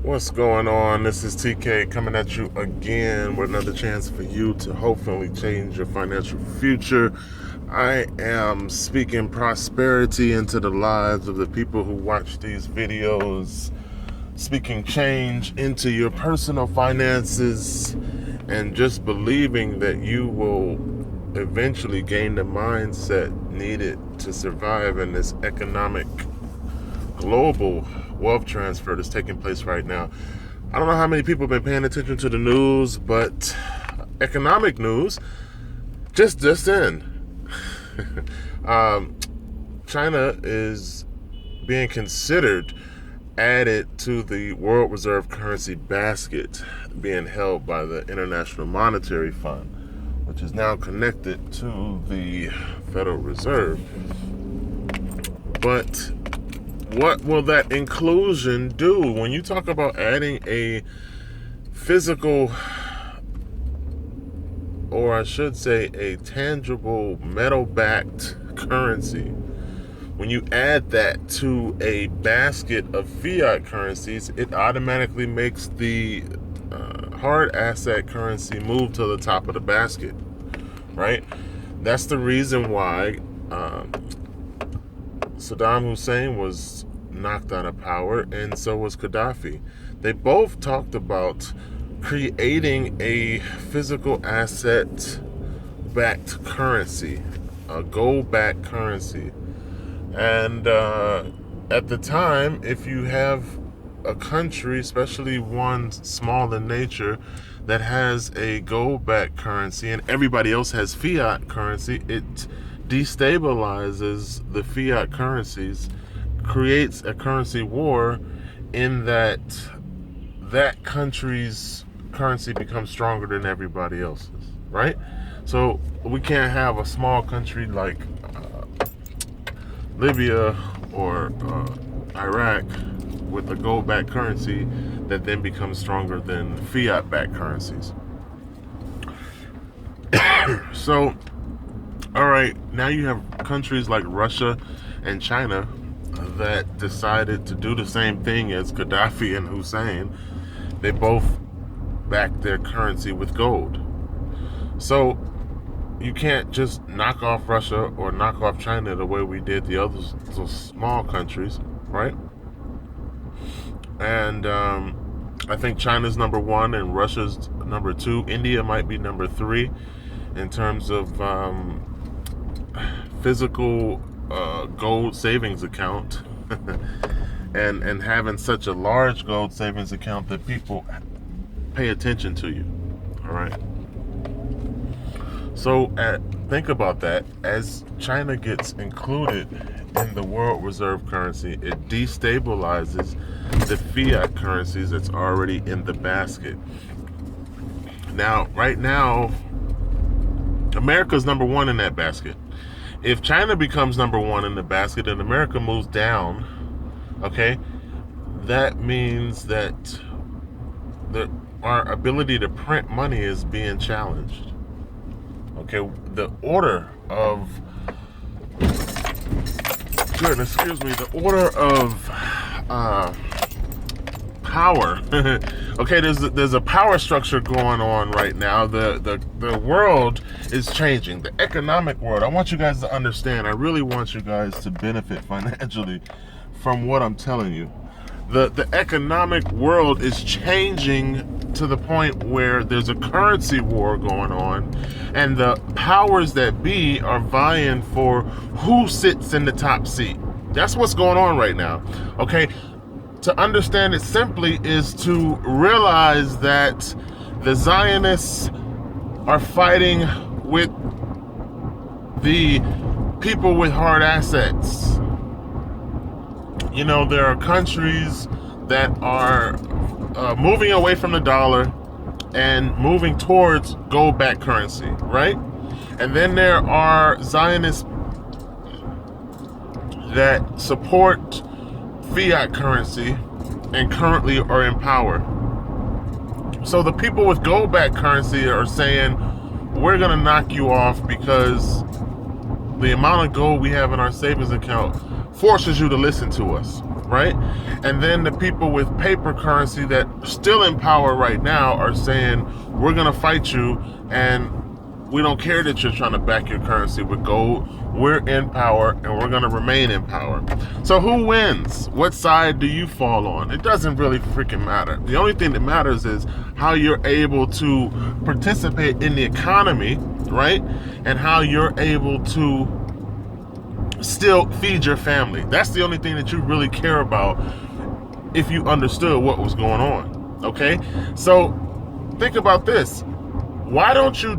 What's going on? This is TK coming at you again with another chance for you to hopefully change your financial future. I am speaking prosperity into the lives of the people who watch these videos, speaking change into your personal finances, and just believing that you will eventually gain the mindset needed to survive in this economic global wealth transfer that's taking place right now. I don't know how many people have been paying attention to the news, but economic news just in. China is being considered added to the world reserve currency basket being held by the International Monetary Fund, which is now connected to the Federal Reserve. But what will that inclusion do? When you talk about adding a physical, or I should say a tangible metal-backed currency, when you add that to a basket of fiat currencies, it automatically makes the hard asset currency move to the top of the basket, right? That's the reason why Saddam Hussein was knocked out of power, and so was Gaddafi. They both talked about creating a physical asset backed currency, a gold backed currency. And at the time, if you have a country, especially one small in nature, that has a gold backed currency and everybody else has fiat currency, it destabilizes the fiat currencies, creates a currency war in that country's currency becomes stronger than everybody else's, right? So we can't have a small country like Libya or Iraq with a gold-backed currency that then becomes stronger than fiat-backed currencies. So all right, now you have countries like Russia and China that decided to do the same thing as Gaddafi and Hussein. They both backed their currency with gold. So you can't just knock off Russia or knock off China the way we did the other small countries, right? And I think China's number one and Russia's number two. India might be number three in terms of physical gold savings account and having such a large gold savings account that people pay attention to you. All right. So think about that. As China gets included in the world reserve currency, it destabilizes the fiat currencies that's already in the basket. Now, right now, America's number one in that basket. If China becomes number one in the basket and America moves down, okay, that means that our ability to print money is being challenged. Okay, the order of the order of power. Okay, there's a power structure going on right now. The world is changing. The economic world. I want you guys to understand. I really want you guys to benefit financially from what I'm telling you. The economic world is changing to the point where there's a currency war going on, and the powers that be are vying for who sits in the top seat. That's what's going on right now. Okay, to understand it simply is to realize that the Zionists are fighting with the people with hard assets. You know, there are countries that are moving away from the dollar and moving towards gold-backed currency, right? And then there are Zionists that support fiat currency and currently are in power. So the people with gold-backed currency are saying, we're going to knock you off because the amount of gold we have in our savings account forces you to listen to us. right? And then the people with paper currency that are still in power right now are saying, we're going to fight you, and we don't care that you're trying to back your currency with gold. We're in power, and we're going to remain in power. So who wins? What side do you fall on? It doesn't really freaking matter. The only thing that matters is how you're able to participate in the economy, right? And how you're able to still feed your family. That's the only thing that you really care about if you understood what was going on. Okay? So think about this. Why don't you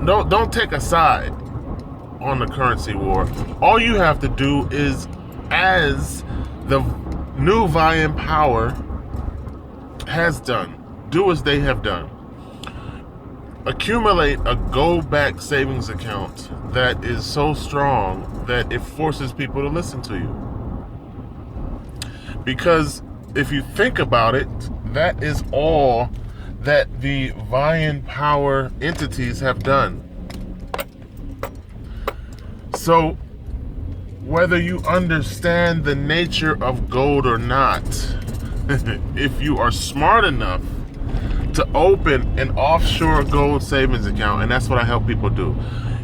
don't take a side on the currency war. All you have to do is, as the new volume power has done, do as they have done. Accumulate a gold-backed savings account that is so strong that it forces people to listen to you. Because if you think about it, that is all that the volume power entities have done. So whether you understand the nature of gold or not, if you are smart enough to open an offshore gold savings account, and that's what I help people do.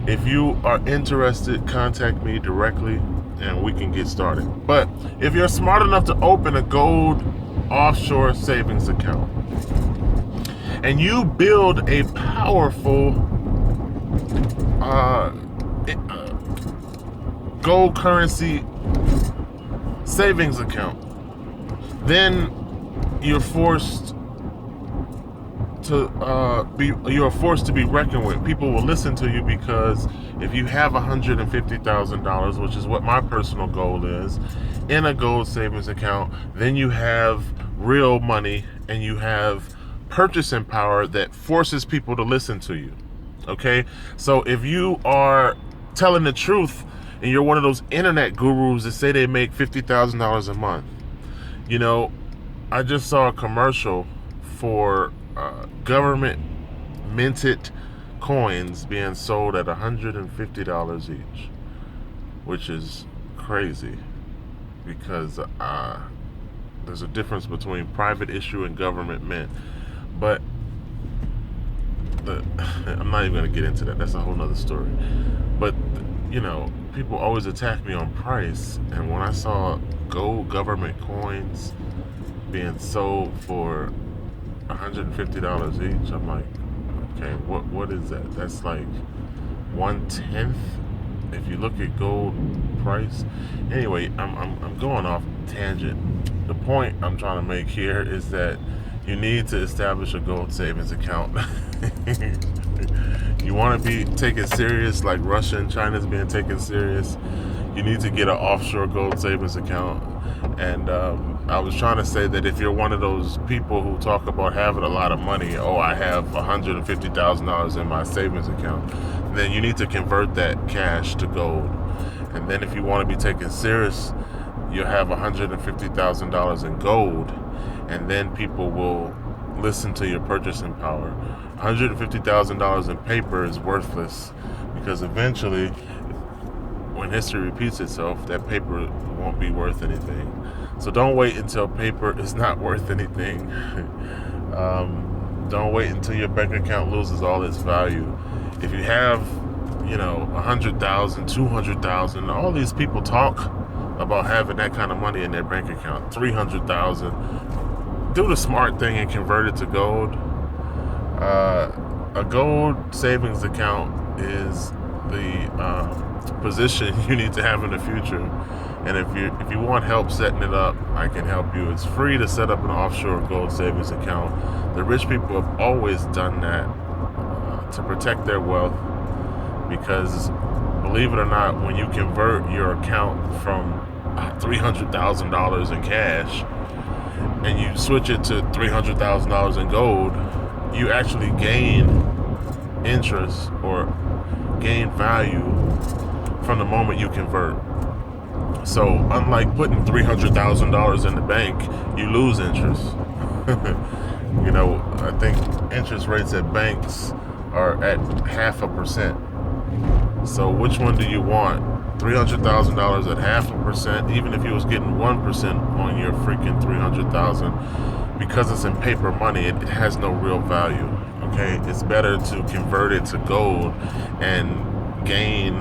If you are interested, contact me directly and we can get started. But if you're smart enough to open a gold offshore savings account and you build a powerful gold currency savings account, then you're forced to be reckoned with. People will listen to you because if you have $150,000, which is what my personal goal is, in a gold savings account, then you have real money and you have purchasing power that forces people to listen to you. Okay? So if you are telling the truth and you're one of those internet gurus that say they make $50,000 a month, you know, I just saw a commercial for government minted coins being sold at $150 each, which is crazy because there's a difference between private issue and government mint. But I'm not even going to get into that. That's a whole nother story. But you know, people always attack me on price, and when I saw gold government coins being sold for $150 each, I'm like, okay, what is that? That's like 1/10 if you look at gold price. Anyway, I'm going off tangent. The point I'm trying to make here is that you need to establish a gold savings account. You want to be taken serious like Russia and China's being taken serious, you need to get an offshore gold savings account. And I was trying to say that if you're one of those people who talk about having a lot of money, oh, I have $150,000 in my savings account, then you need to convert that cash to gold. And then if you want to be taken serious, you'll have $150,000 in gold, and then people will listen to your purchasing power. $150,000 in paper is worthless because eventually, when history repeats itself, that paper won't be worth anything. So don't wait until paper is not worth anything. Don't wait until your bank account loses all its value. If you have, you know, 100,000, 200,000, all these people talk about having that kind of money in their bank account, 300,000. Do the smart thing and convert it to gold. A gold savings account is the position you need to have in the future. And if you want help setting it up, I can help you. It's free to set up an offshore gold savings account. The rich people have always done that to protect their wealth, because believe it or not, when you convert your account from $300,000 in cash and you switch it to $300,000 in gold, you actually gain interest or gain value from the moment you convert. So unlike putting $300,000 in the bank, you lose interest. You know, I think interest rates at banks are at 0.5%. So which one do you want? $300,000 at 0.5%, even if you was getting 1% on your freaking 300,000, because it's in paper money, it has no real value. Okay, it's better to convert it to gold and gain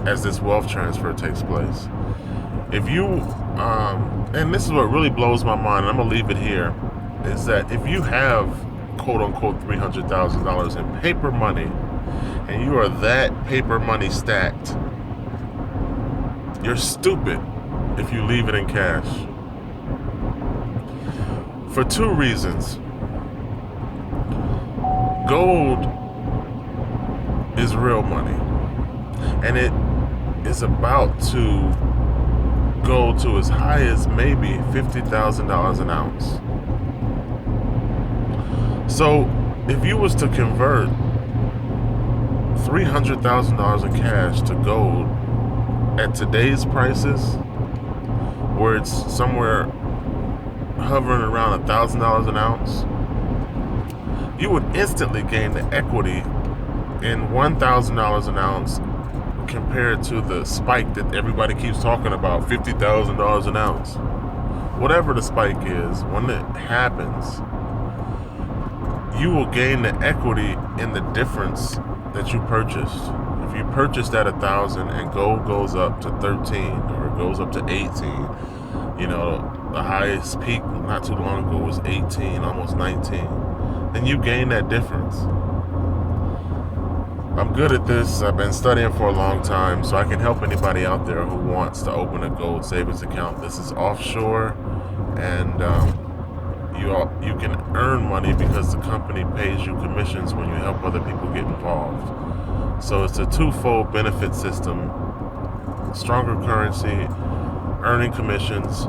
as this wealth transfer takes place. If you, and this is what really blows my mind, and I'm gonna leave it here, is that if you have quote unquote $300,000 in paper money, and you are that paper money stacked, you're stupid if you leave it in cash. For two reasons. Gold is real money, and it is about to go to as high as maybe $50,000 an ounce. So if you was to convert $300,000 in cash to gold at today's prices, where it's somewhere hovering around $1,000 an ounce, you would instantly gain the equity in $1,000 an ounce compared to the spike that everybody keeps talking about, $50,000 an ounce. Whatever the spike is, when it happens, you will gain the equity in the difference that you purchased. If you purchased at 1,000 and gold goes up to 13 or it goes up to 18, the highest peak not too long ago was 18, almost 19, then you gain that difference. I'm good at this. I've been studying for a long time, so I can help anybody out there who wants to open a gold savings account. This is offshore, and you can earn money because the company pays you commissions when you help other people get involved. So it's a twofold benefit system: stronger currency, earning commissions,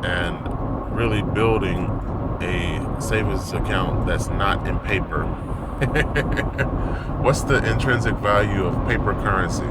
and really building a savings account that's not in paper. What's the intrinsic value of paper currency?